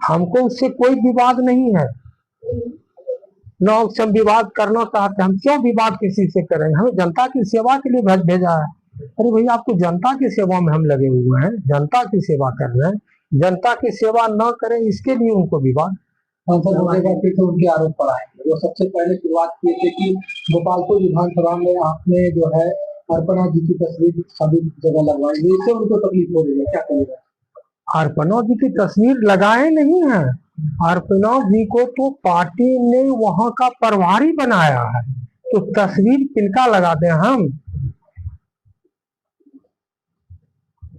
हमको उससे कोई विवाद नहीं है, न उससे हम विवाद करना चाहते। हम क्यों विवाद किसी से करेंगे? हमें जनता की सेवा के लिए भेजा है। अरे भैया, आपको जनता की सेवा में हम लगे हुए हैं, जनता की सेवा कर रहे हैं। जनता की सेवा न करें इसके लिए उनको विवाद। फिर से उनके आरोप पर आएंगे। वो सबसे पहले शुरुआत किए थे कि गोपालपुर विधानसभा में आपने जो है अर्पणा जी की तस्वीर सभी जगह लगवाई, इससे उनको तकलीफ हो रही है, क्या करेगा? अर्पणा जी की तस्वीर लगाए नहीं है। अर्पणा जी को तो पार्टी ने वहां का प्रभारी बनाया है, तो तस्वीर किनका लगाते हैं हम?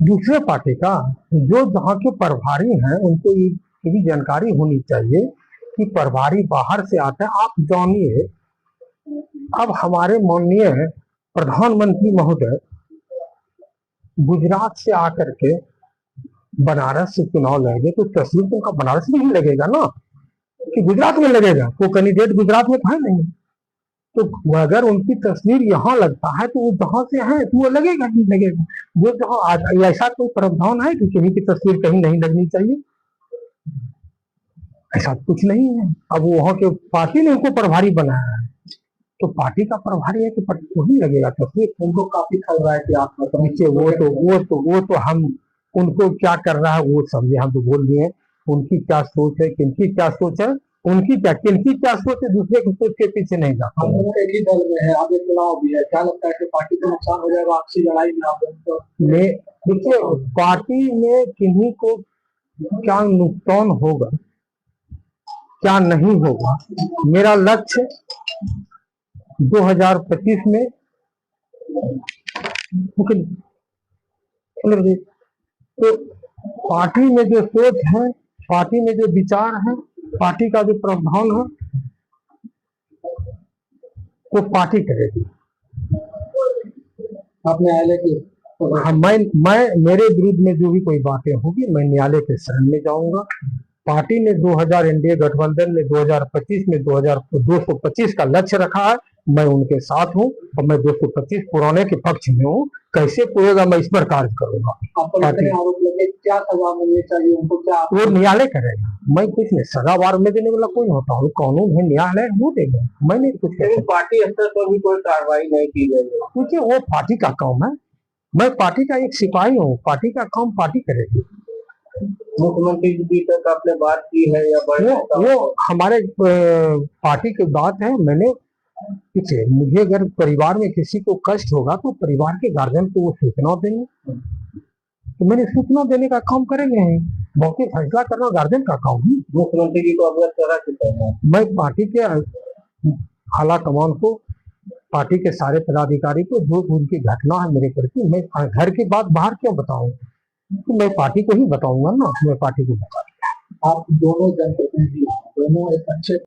दूसरे पार्टी का। जो जहाँ के प्रभारी हैं उनको ये भी जानकारी होनी चाहिए कि प्रभारी बाहर से आते हैं। आप जानिए, अब हमारे माननीय प्रधानमंत्री महोदय गुजरात से आकर के बनारस से चुनाव लड़ेंगे, तो तस्वीर तो उनका बनारस में ही लगेगा ना, कि गुजरात में लगेगा? वो कैंडिडेट गुजरात में है नहीं, तो अगर उनकी तस्वीर यहाँ लगता है तो वो जहां से है तो वो लगेगा ही लगेगा। वो जहाँ ऐसा कोई प्रावधान है कि किसी की तस्वीर कहीं नहीं लगनी चाहिए? ऐसा कुछ नहीं है। अब वहां के पार्टी ने उनको प्रभारी बनाया है, तो पार्टी का प्रभारी है कि वही लगेगा तस्वीर। उनको काफी खल रहा है कि आप नीचे वो तो हम उनको क्या कर रहा है वो समझे, हम तो बोल दिए। उनकी क्या सोच है, किनकी क्या सोच है, किनकी क्या सोच है, दूसरे की सोच के पीछे नहीं जाता। हम लोग एक ही दल में है, आगे चुनाव भी है, क्या लगता है कि पार्टी को नुकसान हो जाएगा आपसी लड़ाई में? आप देखिए, पार्टी में किन्हीं को क्या नुकसान होगा, क्या नहीं होगा, मेरा लक्ष्य 2025 में तो पार्टी में जो सोच है, पार्टी में जो विचार है, पार्टी का जो प्रावधान है, वो पार्टी करेगी। आप न्यायालय की मैं मेरे विरुद्ध में जो भी कोई बातें होगी मैं न्यायालय के शरण में जाऊंगा। पार्टी ने 2000 एनडीए गठबंधन ने 2025 में 225 का लक्ष्य रखा है, मैं उनके साथ हूँ और मैं 225 पुराने के पक्ष में हूँ। कैसे पूरेगा मैं इस पर कार्य करूंगा। आरोप लगे, क्या सजा मिलनी चाहिए उनको? क्या वो न्यायालय करेगा, मैं कुछ नहीं। सजा वार में देने वाला कोई होता हूँ, कानून है, न्यायालय वो देगा, मैं नहीं कुछ कह। पार्टी स्तर पर भी कोई कार्रवाई नहीं की गई है, क्योंकि वो पार्टी का काम है। मैं पार्टी का एक सिपाही हूँ, पार्टी का काम पार्टी करेगी। मुख्यमंत्री जी तक आपने बात की है या वो हमारे पार्टी की बात है। मैंने पीछे मुझे अगर परिवार में किसी को कष्ट होगा तो परिवार के गार्जियन को वो सूचना देंगे, तो मैंने सूचना देने का काम करेंगे। बाकी फैसला करना गार्जियन का काम है। मुख्यमंत्री जी को अवगत करा चुके हैं। मैं पार्टी के आला कमान को, पार्टी के सारे पदाधिकारी को, जो उनकी घटना है मेरे प्रति, मैं घर की बात बाहर क्यों बताऊं? तो मैं पार्टी को ही बताऊंगा ना, मैं पार्टी को बता दिया। आप दोनों जनप्रतिनिधि, दोनों एक अच्छे,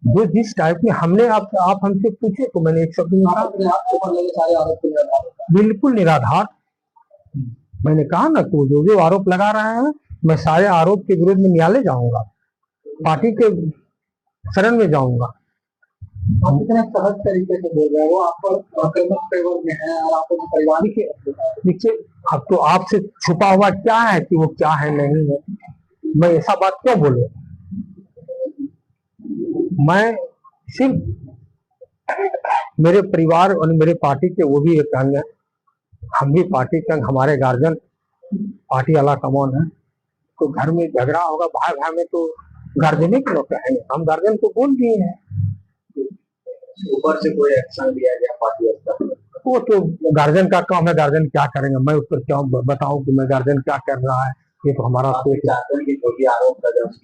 जो जिस टाइप में हमने आप हमसे पूछे तो मैंने एक शब्द सारे आरोप बिल्कुल निराधार। मैंने कहा ना, तो जो आरोप लगा रहे हैं, मैं सारे आरोप के विरुद्ध में न्यायालय जाऊंगा, पार्टी के शरण में जाऊंगा। आप इतना सहज तरीके से बोल रहे हैं, वो आप फेवर में है और आप परिवार। देखिए, अब तो आपसे छुपा हुआ क्या है कि वो क्या है नहीं है, मैं ऐसा बात क्यों बोलूं? मैं सिर्फ मेरे परिवार और मेरे पार्टी के वो भी एक अंग है, हम भी पार्टी के अंग, हमारे गार्जियन पार्टी वाला कमान है। तो घर में झगड़ा होगा भाई भाई में तो गार्जियन के लोग कहेंगे, हम गार्जियन को बोल दिए हैं। ऊपर से कोई एक्शन लिया गया पार्टी स्तर पर, वो तो गार्जियन का काम है, गार्जियन क्या करेंगे, मैं उस पर क्यों बताऊं कि मैं गार्जियन क्या कर रहा है? ये तो हमारा सोच है।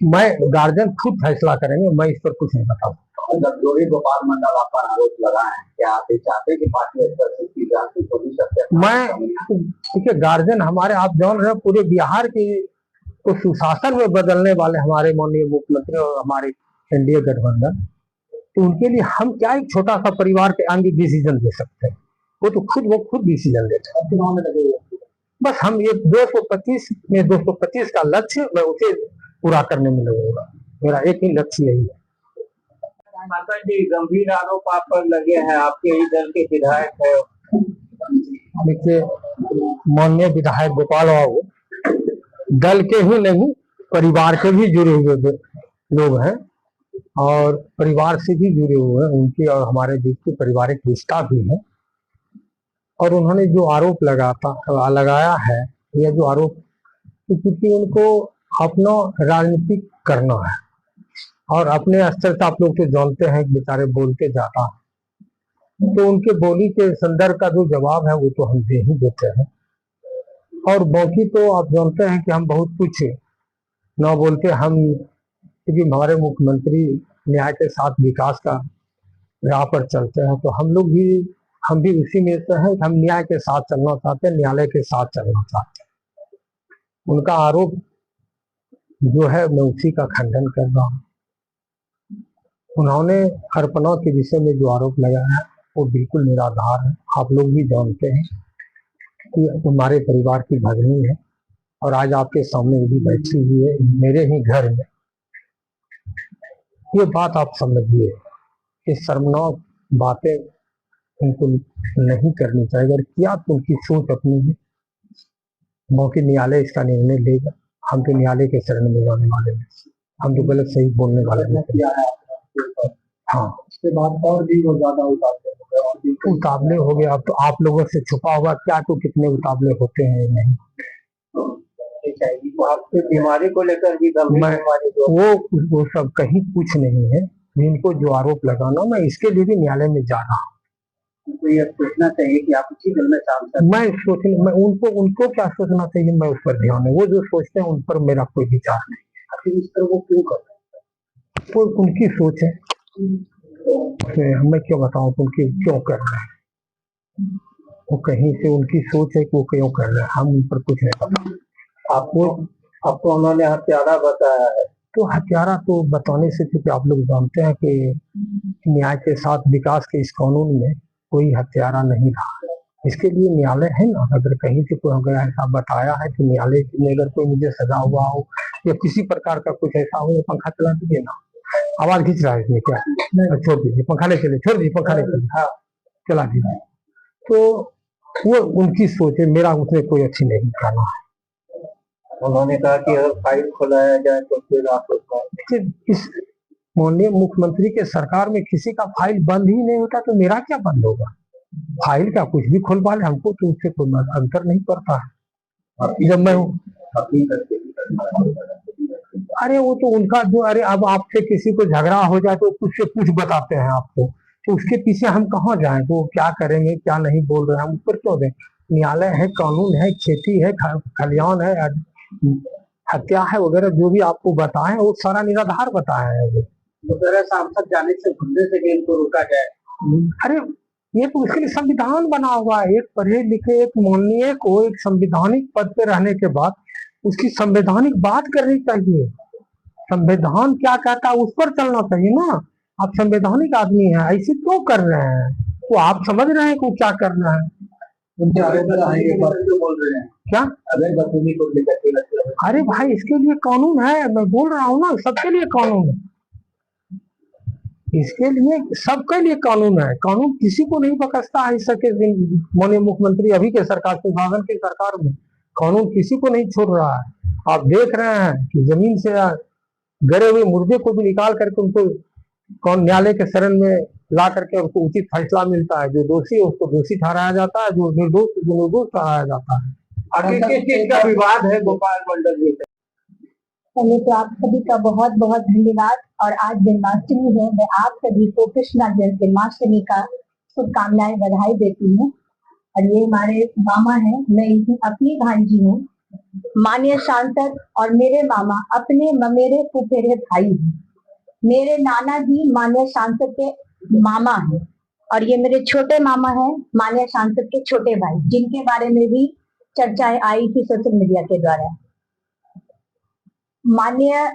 मैं गार्जियन खुद फैसला करेंगे, मैं इस पर कुछ नहीं बताऊँ। जो भी गोपाल मंडल आप पर आरोप लगा है, क्या आप चाहते हैं कि पार्टी स्तर से की जांच हो भी सकते हैं? मैं देखिए, गार्जियन हमारे, आप जान रहे हैं, पूरे बिहार के को सुशासन में बदलने वाले हमारे माननीय मुख्यमंत्री और हमारे एनडीए गठबंधन, तो उनके लिए हम क्या एक छोटा सा परिवार के अंग डिसीजन दे सकते हैं? वो खुद डिसीजन लेते हैं। चुनाव में लगे हुए बस हम ये 225 का लक्ष्य, मैं उसे पूरा करने में लगूंगा। मेरा एक ही लक्ष्य यही है। माता जी, गंभीर आरोप आप पर लगे हैं, आपके ही दल के विधायक है। देखिए, माननीय विधायक गोपाल बाबू दल के ही नहीं, परिवार के भी जुड़े हुए लोग हैं और परिवार से भी जुड़े हुए हैं, उनके और हमारे बीच की पारिवारिक रिश्ता भी है। और उन्होंने जो आरोप लगाया है, यह जो आरोप, क्योंकि उनको अपना राजनीतिक करना है और अपने स्तर से आप लोग तो जानते हैं बेचारे बोलते जाता है, तो उनके बोली के संदर्भ का जो जवाब है वो तो हम दे ही देते हैं। और बाकी तो आप जानते हैं कि हम बहुत कुछ न बोलते, हम क्योंकि हमारे मुख्यमंत्री न्याय के साथ विकास का राह पर चलते हैं, तो हम भी उसी में से हैं। हम न्याय के साथ चलना चाहते हैं, न्यायालय के साथ चलना चाहते हैं। उनका आरोप जो है मैं उसी का खंडन कर रहा हूँ। उन्होंने अर्पणा के विषय में जो आरोप लगाया है वो बिल्कुल निराधार है। आप लोग भी जानते हैं कि हमारे परिवार की भगिनी है और आज आपके सामने भी बैठी हुई है मेरे ही घर में। ये बात आप समझिए कि शर्मनाक बातें उनको नहीं करनी चाहिए। अगर किया तो उनकी सोच अपनी है, मौके न्यायालय इसका निर्णय लेगा। हम तो न्यायालय के शरण में जाने वाले हैं, हम तो गलत सही बोलने वाले नहीं। हाँ, उसके बाद और भी वो ज्यादा उतावले हो गए। अब तो आप लोगों से छुपा हुआ क्या, तो कितने उतावले होते हैं नहीं। तो आपकी बीमारी को लेकर भी वो सब कहीं कुछ नहीं है। इनको जो आरोप लगाना, मैं इसके लिए भी न्यायालय में जा रहा हूँ। तो ये सोचना चाहिए कि आप उसी दल में शामिल। मैं उनको क्या सोचना चाहिए, मैं उस पर ध्यान है। वो जो सोचते हैं उन पर मेरा कोई विचार नहीं। आखिर इस तरह वो क्यों कर रहे हैं? वो उनकी सोच है, मैं क्यों बताऊं उनकी क्यों कर रहे हैं। वो कहीं से उनकी सोच है कि वो क्यों कर रहे हैं, हम उन पर कुछ नहीं पता। आपको उन्होंने हत्यारा बताया है, तो हत्यारा तो बताने से, क्योंकि आप लोग जानते हैं कि न्याय के साथ विकास के इस कानून में कोई हत्यारा नहीं रहा। इसके लिए न्यायालय है ना। अगर कहीं से कोई अगर ऐसा बताया है तो न्यायालय में अगर कोई मुझे सजा हुआ हो या किसी प्रकार का कुछ ऐसा हो, पंखा चला दीजिए ना। आवाज खींच रहा है इसमें क्या? छोड़ दीजिए, पंखा नहीं चले, छोड़ दीजिए, पंखा नहीं चले, हाँ चला दीजिए। तो वो उनकी सोच है, मेरा उसमें कोई अच्छी नहीं करना है। उन्होंने कहा कि अगर फाइल खुलाया जाए तो फिर आप इस माननीय मुख्यमंत्री के सरकार में किसी का फाइल बंद ही नहीं होता, तो मेरा क्या बंद होगा? फाइल का कुछ भी खुलवा ले, हमको तो उससे कोई अंतर नहीं पड़ता है। जब मैं अरे वो तो उनका जो, अरे अब आपसे किसी को झगड़ा हो जाए तो कुछ से कुछ बताते हैं आपको, तो उसके पीछे हम कहाँ जाएं? तो क्या करेंगे क्या नहीं बोल रहे हैं, हम ऊपर क्यों दें? न्यायालय है, कानून है, खेती है, खलियान है, हत्या है वगैरह जो भी आपको बताएं वो सारा निराधार बताया है। सांसद जाने से घूमने से भी इनको रोका जाए। अरे ये तो उसके लिए संविधान बना हुआ है। एक पढ़े लिखे एक माननीय को एक संवैधानिक पद पे रहने के बाद उसकी संवैधानिक बात करनी चाहिए। संविधान क्या कहता है उस पर चलना चाहिए ना। आप संवैधानिक आदमी हैं, ऐसे क्यों कर रहे हैं? तो आप समझ रहे हैं कि क्या कर रहे हैं? उनके आरोप बोल रहे हैं क्या? को अरे भाई इसके लिए कानून है, मैं बोल रहा हूँ ना, सबके लिए कानून है। इसके लिए सबके लिए कानून है। कानून किसी को नहीं बकसता है। इस सके माननीय मुख्यमंत्री अभी के सरकार संशोधन की सरकार में कानून किसी को नहीं छोड़ रहा है। आप देख रहे हैं कि जमीन से गरे हुए मुर्दे को भी निकाल करके उनको कौन न्यायालय के शरण में ला करके उनको उचित फैसला मिलता है। जो दोषी है उसको दोषी ठहराया जाता है, जो निर्दोष ठहराया जाता है। आखिर किस चीज का विवाद है गोपाल मंडल जी? पहले तो आप सभी का बहुत बहुत धन्यवाद। और आज जन्माष्टमी है, मैं आप सभी को कृष्णा जन्माष्टमी का शुभकामनाएं बधाई देती हूँ। और ये हमारे मामा है, मैं इनकी अपनी भांजी हूँ। माननीय सांसद और मेरे मामा अपने ममेरे फुफेरे भाई हैं। मेरे नाना जी माननीय सांसद के मामा हैं और ये मेरे छोटे मामा हैं माननीय सांसद के छोटे भाई, जिनके बारे में भी चर्चाएं आई थी सोशल मीडिया के द्वारा। माननीय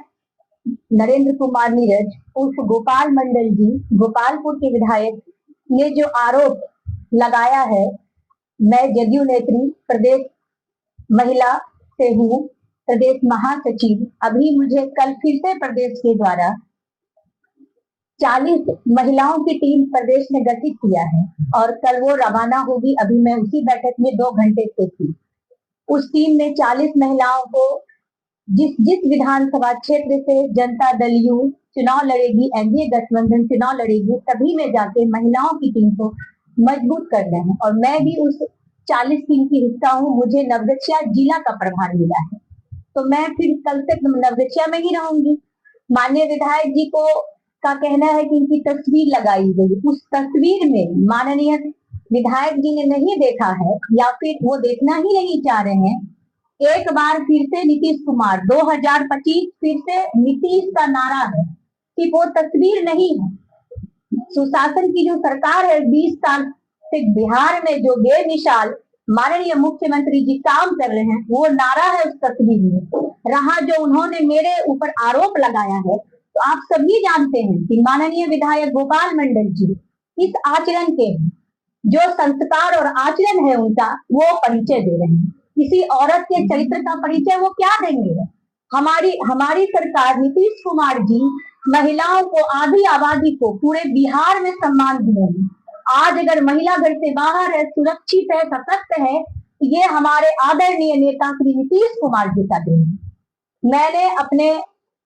नरेंद्र कुमार नीरज उर्फ गोपाल मंडल जी, गोपालपुर के विधायक ने जो आरोप लगाया है, मैं जदयू नेत्री प्रदेश महिला से हूँ, प्रदेश महासचिव। अभी मुझे कल फिर से प्रदेश के द्वारा 40 महिलाओं की टीम प्रदेश में गठित किया है और कल वो रवाना होगी। अभी मैं उसी बैठक में 2 घंटे से थी। उस टीम में 40 महिलाओं को जिस जिस विधानसभा क्षेत्र से जनता दल यू चुनाव लड़ेगी, एनडीए गठबंधन चुनाव लड़ेगी, सभी में जाके महिलाओं की टीम को मजबूत करना है। और मैं भी उस 40 टीम की हिस्सा हूँ। मुझे नवगछिया जिला का प्रभार मिला है, तो मैं फिर कल से नवगछिया में ही रहूंगी। माननीय विधायक जी को का कहना है कि इनकी तस्वीर लगाई गई, उस तस्वीर में माननीय विधायक जी ने नहीं देखा है या फिर वो देखना ही नहीं चाह रहे हैं। एक बार फिर से नीतीश कुमार 2025 फिर से नीतीश का नारा है कि वो तस्वीर नहीं है। सुशासन की जो सरकार है 20 साल से बिहार में जो बेमिसाल माननीय मुख्यमंत्री जी काम कर रहे हैं, वो नारा है उस तस्वीर में। रहा जो उन्होंने मेरे ऊपर आरोप लगाया है, तो आप सभी जानते हैं कि माननीय विधायक गोपाल मंडल जी इस आचरण के जो संस्कार और आचरण है उनका, वो परिचय दे रहे हैं। किसी औरत के चरित्र का परिचय वो क्या देंगे? हमारी सरकार नीतीश कुमार जी महिलाओं को, आधी आबादी को पूरे बिहार में सम्मान दिए हैं। आज अगर महिला घर से बाहर है, सुरक्षित है, सशक्त है, ये हमारे आदरणीय नेता श्री नीतीश कुमार जी का देन है। मैंने अपने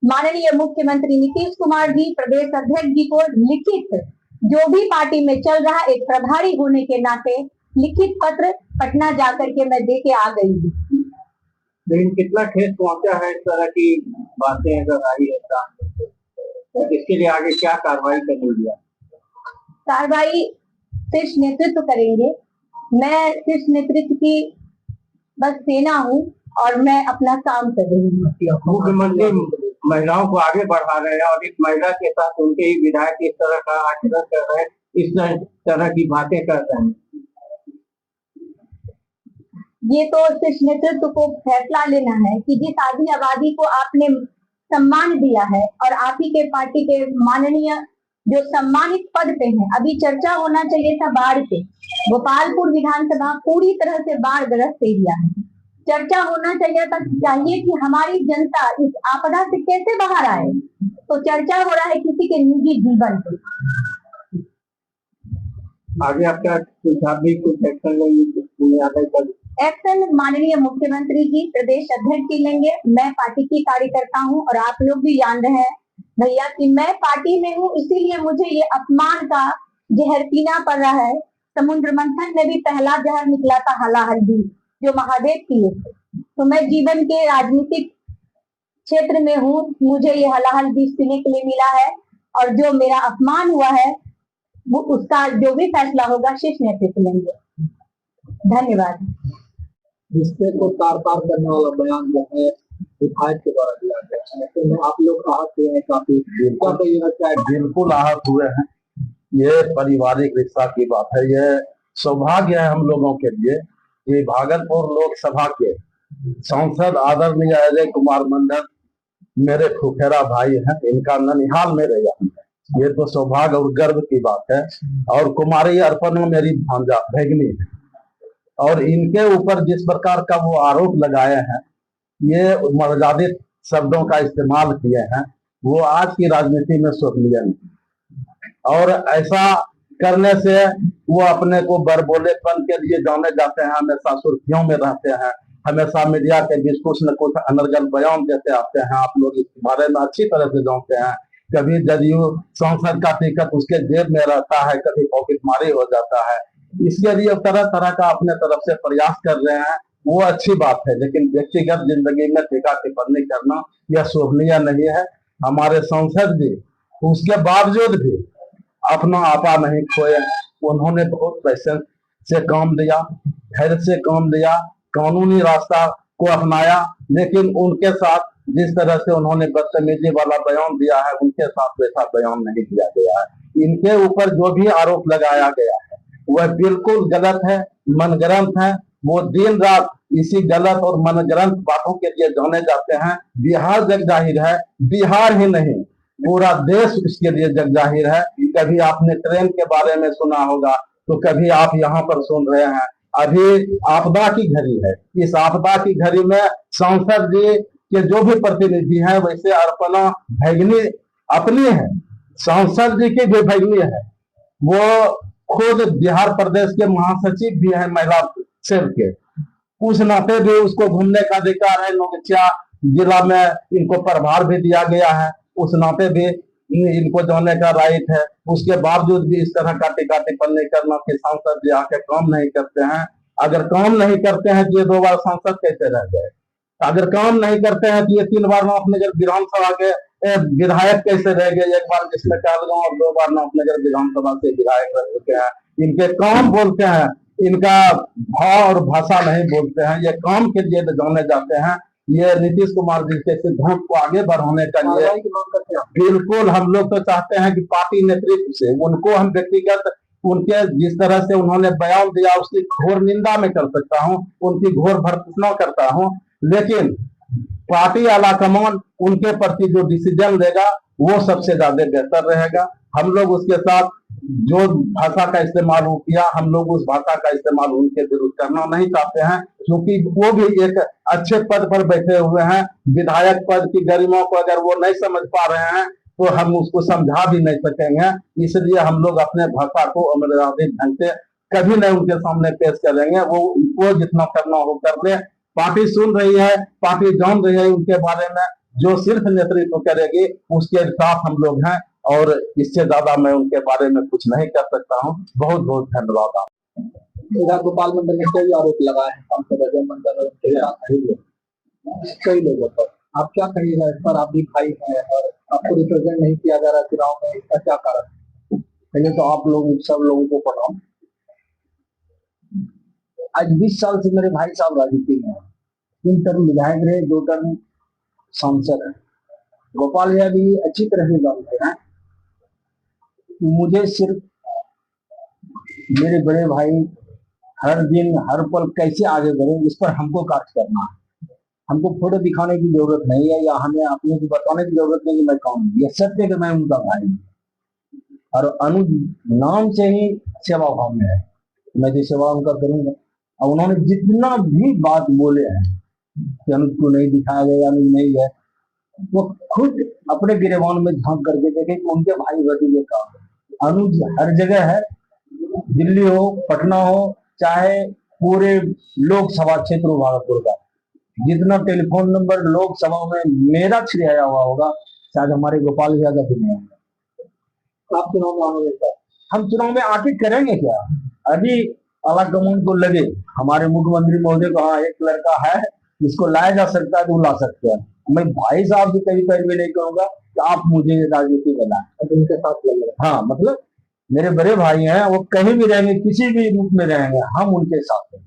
माननीय मुख्यमंत्री नीतीश कुमार जी, प्रदेश अध्यक्ष जी को लिखित, जो भी पार्टी में चल रहा, एक प्रभारी होने के नाते लिखित पत्र पटना जाकर के मैं दे के आ गई हूँ। लेकिन कितना ठेस पहुंचा है इस तरह की बातें अगर आई है तो इसके लिए आगे क्या कार्रवाई करेंगे? कार्रवाई शीर्ष नेतृत्व करेंगे। मैं शीर्ष नेतृत्व की बस सेना हूँ और मैं अपना काम कर रही हूँ। मुख्यमंत्री महिलाओं को आगे बढ़ा रहे हैं और एक महिला के साथ उनके ही विधायक इस तरह का आचरण कर रहे हैं, इस तरह की बातें कर रहे हैं। ये तो शीर्ष नेतृत्व को फैसला लेना है कि जिस आधी आबादी को आपने सम्मान दिया है और आप ही के पार्टी के माननीय जो सम्मानित पद पे हैं, अभी चर्चा होना चाहिए था बाढ़ पे। गोपालपुर विधानसभा पूरी तरह से बाढ़ ग्रस्त एरिया है। चर्चा होना चाहिए कि हमारी जनता इस आपदा से कैसे बाहर आए, तो चर्चा हो रहा है किसी के निजी जीवन पे। आगे आपका सुझाव भी कुछ एक्शन लेंगे? एक्शन माननीय मुख्यमंत्री जी, प्रदेश अध्यक्ष जी लेंगे। मैं पार्टी की कार्यकर्ता हूं और आप लोग भी जान रहे हैं भैया कि मैं पार्टी में हूं, इसीलिए मुझे ये अपमान का जहर पीना पड़ रहा है। समुद्र मंथन में भी पहला जहर निकला था हलाहल्दी, जो महादेव पिए थे। तो मैं जीवन के राजनीतिक क्षेत्र में हूँ, मुझे ये हलाहल्दी पीने के लिए मिला है और जो मेरा अपमान हुआ है वो उसका जो भी फैसला होगा शीर्ष नेतृत्व लेंगे। धन्यवाद। रिश्ते को तार तार करने वाला बयान जो है विधायक के द्वारा दिया गया है, तो आप लोग आहत हुए हैं काफी? बिल्कुल आहत हुए हैं। ये पारिवारिक रिश्ता की बात है। ये सौभाग्य है हम लोगों के लिए कि भागलपुर लोकसभा के सांसद आदरणीय अजय कुमार मंडल मेरे फुफेरा भाई हैं, इनका ननिहाल में रहा है। ये तो सौभाग्य और गर्व की बात है। और कुमारी अर्पणा मेरी भांजा भैगनी है, और इनके ऊपर जिस प्रकार का वो आरोप लगाए हैं, ये मर्यादित शब्दों का इस्तेमाल किए हैं, वो आज की राजनीति में शोभनीय नहीं। और ऐसा करने से वो अपने को बरबोलेपन के लिए जाने जाते हैं, हमेशा सुर्खियों में रहते हैं, हमेशा मीडिया के बीच कुछ न कुछ अनर्गल बयान देते आते हैं। आप लोग इस बारे में अच्छी तरह से जानते हैं। कभी जदयू सांसद का टिकट उसके जेब में रहता है, कभी पॉकेटमारी हो जाता है। इसके लिए तरह तरह का अपने तरफ से प्रयास कर रहे हैं, वो अच्छी बात है, लेकिन व्यक्तिगत जिंदगी में टीका टिप्पणी करना यह शोभनीय नहीं है। हमारे सांसद भी उसके बावजूद भी अपना आपा नहीं खोए। उन्होंने बहुत पैसे से काम दिया, धैर्य से काम दिया, कानूनी रास्ता को अपनाया, लेकिन उनके साथ जिस तरह से उन्होंने बदतमीजी वाला बयान दिया है, उनके साथ वैसा बयान नहीं दिया गया है। इनके ऊपर जो भी आरोप लगाया गया है वह बिल्कुल गलत है, मनगढ़ंत है। वो दिन रात इसी गलत और मनगढ़ंत बातों के लिए जाने जाते हैं। बिहार जग जाहिर है, बिहार ही नहीं पूरा देश इसके लिए जग जाहिर है। कभी आपने ट्रेन के बारे में सुना होगा, तो कभी आप यहाँ पर सुन रहे हैं। अभी आपदा की घड़ी है, इस आपदा की घड़ी में सांसद जी के जो भी प्रतिनिधि हैं, वैसे अर्पणा भैगनी अपनी है, सांसद जी की भी भैगनी है। वो खुद बिहार प्रदेश के महासचिव भी है महिला सेल के, उस नाते भी उसको घूमने का अधिकार है। नवगछिया जिला में इनको प्रभार भी दिया गया है, उस नाते भी इनको जाने का राइट है। उसके बावजूद भी इस तरह का टिका टिप्पणी करना कि सांसद जी आके काम नहीं करते हैं। अगर काम नहीं करते हैं तो ये 2 बार सांसद कैसे रह गए? अगर काम नहीं करते हैं तो ये 3 बार नाथनगर विधानसभा के विधायक कैसे रह गए? 1 बार जिसमें कहलगांव और 2 बार नाथनगर विधानसभा से विधायक रह चुके हैं। इनके काम बोलते हैं, इनका भाव और भाषा नहीं बोलते हैं। ये काम के लिए जाने जाते हैं। ये नीतीश कुमार जी के सिद्धांत को आगे बढ़ाने का लिए कार्रवाई की मांग करते हैं। बिल्कुल हम लोग तो चाहते हैं कि पार्टी नेतृत्व से उनको हम व्यक्तिगत उनके जिस तरह से उन्होंने बयान दिया उसकी घोर निंदा में कर सकता हूँ, उनकी घोर भर्त्सना करता हूँ, लेकिन पार्टी आलाकमान उनके प्रति जो डिसीजन लेगा वो सबसे ज्यादा बेहतर रहेगा। हम लोग उसके साथ जो भाषा का इस्तेमाल हो किया, हम लोग उस भाषा का इस्तेमाल उनके विरुद्ध करना नहीं चाहते हैं, क्योंकि वो भी एक अच्छे पद पर बैठे हुए हैं। विधायक पद की गरिमा को अगर वो नहीं समझ पा रहे हैं तो हम उसको समझा भी नहीं सकेंगे। इसलिए हम लोग अपने भाषा को अमर्यादित ढंग से कभी नहीं उनके सामने पेश करेंगे। वो जितना करना हो कर ले। पार्टी सुन रही है, पार्टी जान रही है उनके बारे में, जो सिर्फ नेतृत्व करेगी उसके साथ हम लोग हैं, और इससे ज्यादा मैं उनके बारे में कुछ नहीं कर सकता हूँ। बहुत बहुत धन्यवाद। इधर गोपाल मंडल ने कई आरोप लगाए हैं सांसद अजय मंडल और उनके साथ कई लोगों पर। आप क्या कहिएगा इस पर? आप भी भाई हैं और आपको रिप्रेजेंट नहीं किया जा रहा चुनाव में, इसका क्या कारण है? पहले तो आप लोग सब लोगों को प्रणाम। आज 20 साल से मेरे भाई साहब राजनीति में हैं। 3 टर्म विधायक रहे, 2 टर्म सांसद है। गोपाल यादव भी अच्छी तरह से जानते हैं। मुझे सिर्फ मेरे बड़े भाई हर दिन हर पल कैसे आगे बढ़े इस पर हमको कार्य करना है। हमको फोटो दिखाने की जरूरत नहीं है या हमें अपने को बताने की जरूरत नहीं कि मैं कौन हूँ। यह सत्य कि मैं उनका भाई हूँ और अनुज नाम से ही सेवा भाव में है। मैं जो सेवा उनका करूंगा, और उन्होंने जितना भी बात बोले हैं कि अनुज को नहीं दिखाया गया, अनुज नहीं है, वो खुद अपने गिरेबान में झांक करके देखे कि उनके भाई भतीजे का अनुज हर जगह है। दिल्ली हो, पटना हो, चाहे पूरे लोकसभा क्षेत्र हो भागलपुर का, जितना टेलीफोन नंबर लोकसभा में मेरा छिड़ाया हुआ होगा शायद हमारे गोपाल यादव भी नहीं होगा। आप चुनाव में आने देता है? हम चुनाव में आके करेंगे क्या? अभी आलाकमान को लगे हमारे मुख्यमंत्री महोदय को, हाँ एक लड़का है जिसको लाया जा सकता है तो ला सकते हैं। मैं भाई साहब भी कभी कभी भी नहीं कहूंगा कि आप मुझे राजनीति बनाए, उनके साथ लगे। हाँ मतलब मेरे बड़े भाई हैं, वो कहीं भी रहेंगे, किसी भी रूप में रहेंगे, हम उनके साथ हैं।